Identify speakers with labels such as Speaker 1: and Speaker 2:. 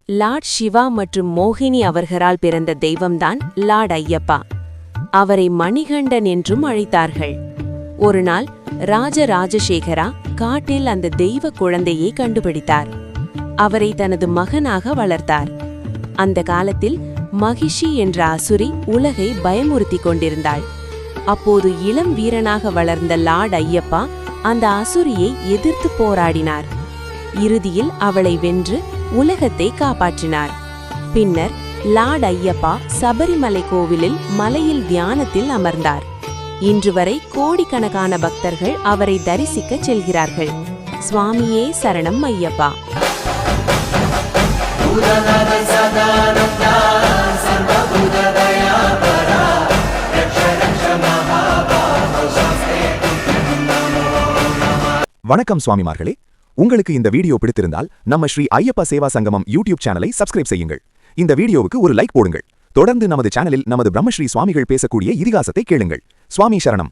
Speaker 1: Lord Siva மற்றும் மோகினி அவர்களால் பிறந்த தெய்வம்தான் லார்ட் ஐயப்பா. அவரை மணிகண்டன் என்றும் அழைத்தார்கள். ஒருநாள் ராஜராஜசேகரா காட்டில் அந்த தெய்வ குழந்தையை கண்டுபிடித்தார். அவரை தனது மகனாக வளர்த்தார். அந்த காலத்தில் மகிஷி என்ற அசுரி உலகை பயமுறுத்திக் கொண்டிருந்தாள். அப்போது இளம் வீரனாக வளர்ந்த லார்ட் ஐயப்பா அந்த அசுரியை எதிர்த்து போராடினார். இறுதியில் அவளை வென்று உலகத்தை காப்பாற்றினார். பின்னர் லார்ட் ஐயப்பா சபரிமலை கோவிலில் மலையில் தியானத்தில் அமர்ந்தார். இன்று வரை கோடிக்கணக்கான பக்தர்கள் அவரை தரிசிக்க செல்கிறார்கள். சுவாமியே சரணம் ஐயப்பா.
Speaker 2: வணக்கம் சுவாமிமார்களே, உங்களுக்கு இந்த வீடியோ பிடித்திருந்தால் நம்ம ஸ்ரீ ஐயப்பா சேவா சங்கமம் யூடியூப் சேனலை சப்ஸ்கிரைப் செய்யுங்கள். இந்த வீடியோவுக்கு ஒரு லைக் போடுங்கள். தொடர்ந்து நமது சேனலில் நமது பிரம்மஸ்ரீ சுவாமிகள் பேசக்கூடிய இதிகாசத்தை கேளுங்கள். சுவாமி சரணம்.